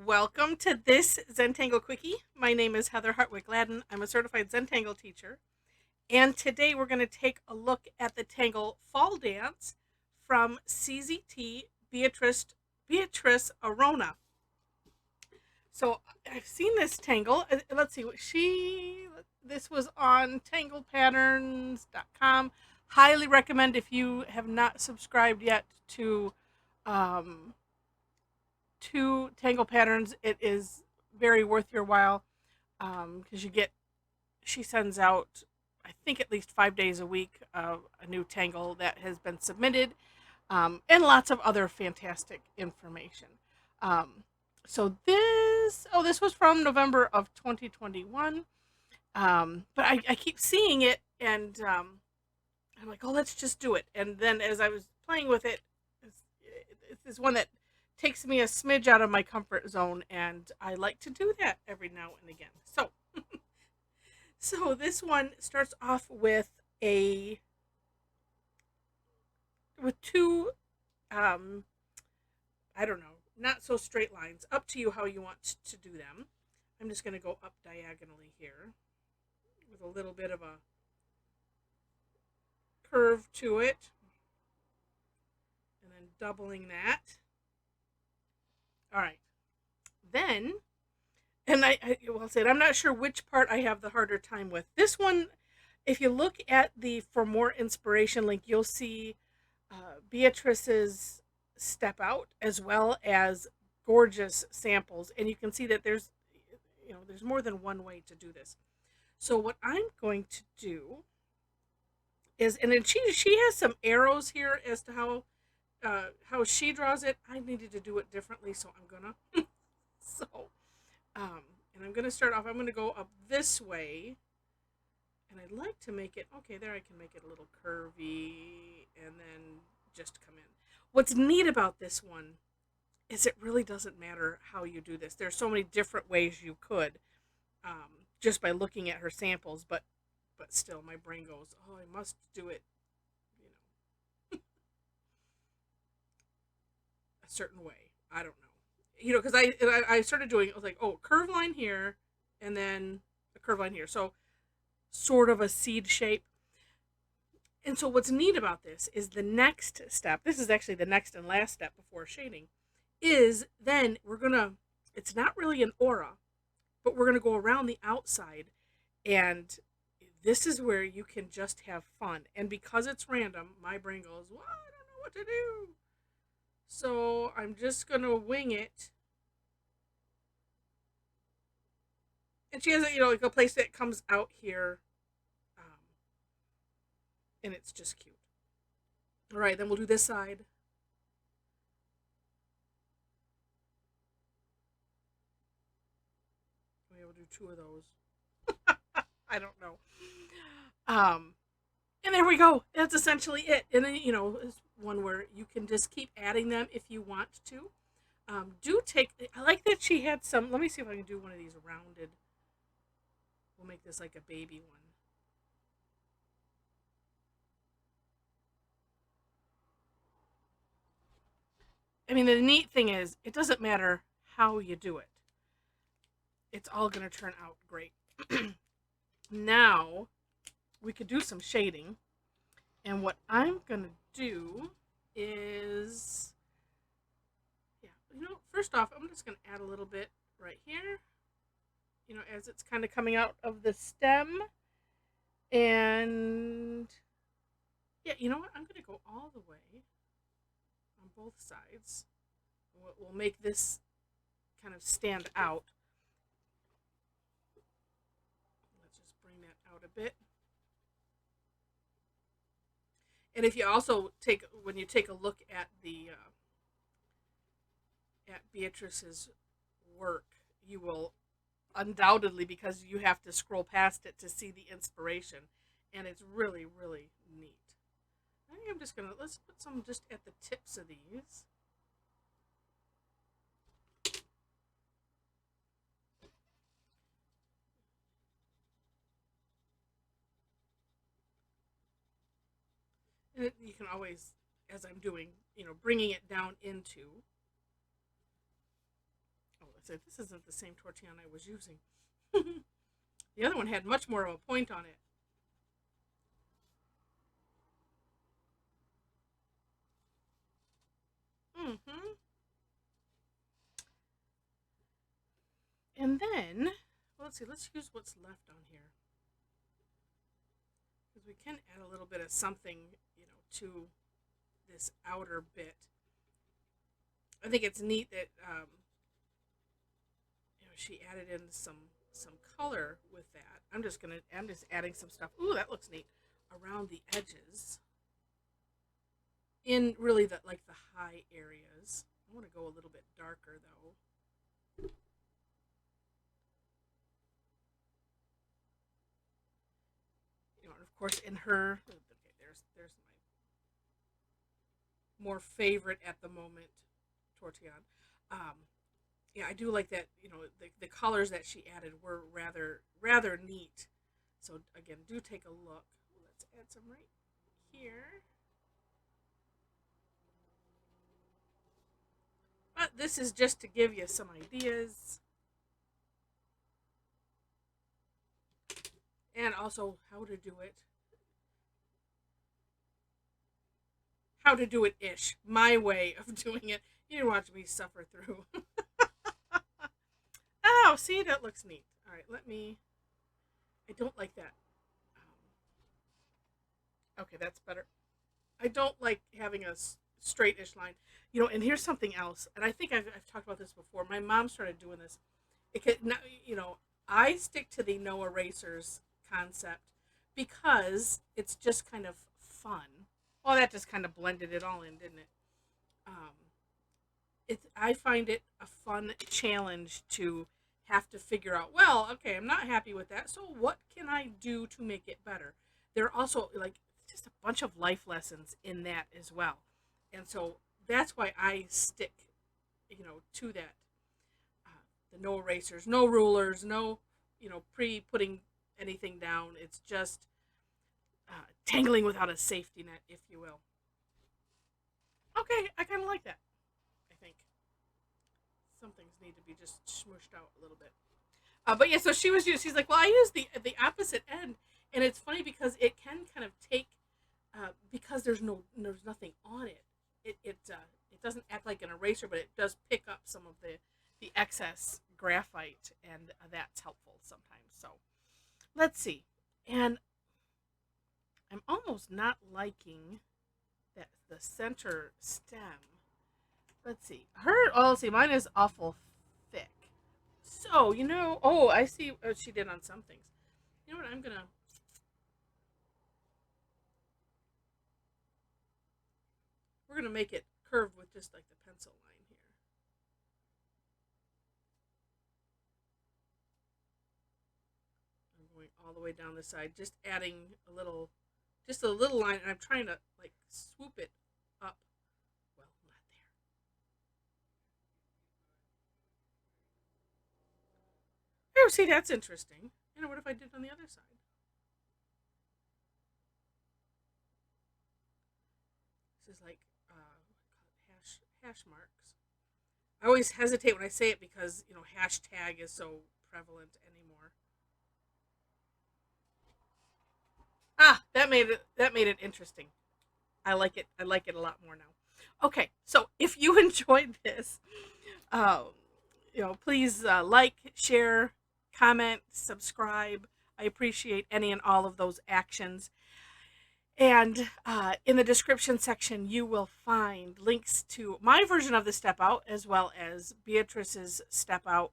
Welcome to this Zentangle Quickie. My name is Heather Hartwick Gladden. I'm a certified Zentangle teacher. And today we're going to take a look at the Tangle FallDance from CZT Beatrice Arona. So I've seen this tangle. Let's see what this was on tanglepatterns.com. Highly recommend if you have not subscribed yet um, to Tangle Patterns. It is very worth your while because she sends out, I think, at least 5 days a week a new tangle that has been submitted, and lots of other fantastic information. Um, this was from November of 2021, but I keep seeing it, and I'm like, oh, let's just do it. And then as I was playing with it, it's one that takes me a smidge out of my comfort zone, and I like to do that every now and again. So this one starts off a with two, um, I don't know, not so straight lines. Up to you how you want to do them. I'm just going to go up diagonally here with a little bit of a curve to it, and then doubling that. All right, then, and I will say, I'm not sure which part I have the harder time with. This one, if you look at the For More Inspiration link, you'll see Beatrice's step out as well as gorgeous samples, and you can see that there's more than one way to do this. So what I'm going to do is, and then she has some arrows here as to how she draws it. I needed to do it differently, so I'm gonna so and I'm gonna start off. I'm gonna go up this way, and I'd like to make it, okay, there I can make it a little curvy and then just come in. What's neat about this one is it really doesn't matter how you do this. There's so many different ways you could, just by looking at her samples, but still my brain goes, oh, I must do it, you know, a certain way. I don't know. Because I started doing it, I was like, oh, curve line here, and then a curve line here. So sort of a seed shape. And so what's neat about this is the next step, this is actually the next and last step before shading, is then it's not really an aura, but we're going to go around the outside, and this is where you can just have fun. And because it's random, my brain goes, well, I don't know what to do. So I'm just going to wing it. And she has like a place that comes out here, and it's just cute. All right, then we'll do this side. We'll do two of those. I don't know. And there we go. That's essentially it. And then, it's one where you can just keep adding them if you want to. I like that she had some, let me see if I can do one of these rounded. We'll make this like a baby one. I mean, the neat thing is, it doesn't matter how you do it. It's all going to turn out great. Now, we could do some shading. And what I'm going to do is, first off, I'm just going to add a little bit right here, as it's kind of coming out of the stem. And, yeah, you know what? I'm going to go all the way on both sides. We'll make this kind of stand out. Let's just bring that out a bit. And if you also when you take a look at at Beatrice's work, you will undoubtedly, because you have to scroll past it to see the inspiration, and it's really, really neat. I think I'm just gonna, let's put some just at the tips of these. And you can always, as I'm doing, bringing it down into, oh, said, this isn't the same tortillon I was using. The other one had much more of a point on it. Mm-hmm. And then, well, let's see, let's use what's left on here. Because we can add a little bit of something, to this outer bit. I think it's neat that, she added in some color with that. I'm just adding some stuff. Ooh, that looks neat. Around the edges. In really the high areas. I want to go a little bit darker though. And of course in her, okay, there's my more favorite at the moment tortillon. Yeah, I do like that. The colors that she added were rather neat. So again, do take a look. Let's add some right here. But this is just to give you some ideas. And also how to do it. How to do it ish. My way of doing it. You didn't watch me suffer through. Oh, see, that looks neat. All right, I don't like that. Okay, that's better. I don't like having a straight-ish line. And here's something else. And I think I've talked about this before. My mom started doing this. It could, I stick to the no erasers concept because it's just kind of fun. Well, that just kind of blended it all in, didn't it? I find it a fun challenge to have to figure out, well, okay, I'm not happy with that, so what can I do to make it better? There are also just a bunch of life lessons in that as well. And so that's why I stick, to that. The no erasers, no rulers, no, putting anything down. It's just tangling without a safety net, if you will. Okay, I kind of like that. I think some things need to be just smooshed out a little bit. But yeah, so she's like, well, I use the opposite end, and it's funny because it can kind of take because there's nothing on it. It doesn't act like an eraser, but it does pick up some of the excess graphite, and that's helpful sometimes. So let's see, and I'm almost not liking that the center stem. Let's see. Let's see, mine is awful thick. So, oh, I see what she did on some things. You know what, we're gonna make it curved with just like the pencil line here. I'm going all the way down the side, just adding just a little line, and I'm trying to swoop it up. Well, not there. Oh, see, that's interesting. What if I did on the other side? This is like hash marks. I always hesitate when I say it because hashtag is so prevalent anymore. Ah, that made it interesting. I like it. I like it a lot more now. Okay, so if you enjoyed this, uh, please like, share, comment, subscribe. I appreciate any and all of those actions. And in the description section, you will find links to my version of the Step Out as well as Beatrice's Step Out,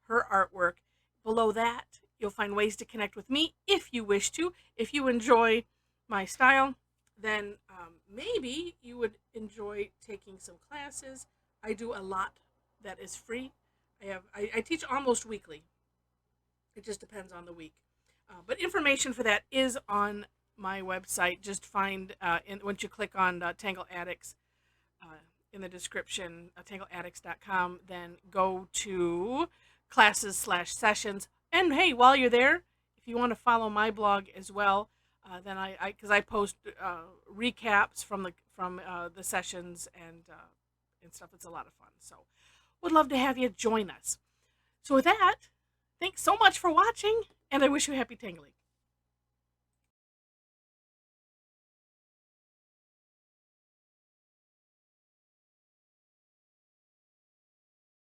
her artwork. Below that, you'll find ways to connect with me if you wish to. If you enjoy my style, then maybe you would enjoy taking some classes. I do a lot that is free. I teach almost weekly. It just depends on the week. But information for that is on my website. Just find once you click on Tangle Addicts in the description, tangleaddicts.com, then go to classes/sessions. And hey, while you're there, if you want to follow my blog as well, then because I post recaps from the sessions and stuff. It's a lot of fun. So would love to have you join us. So with that, thanks so much for watching, and I wish you happy tangling.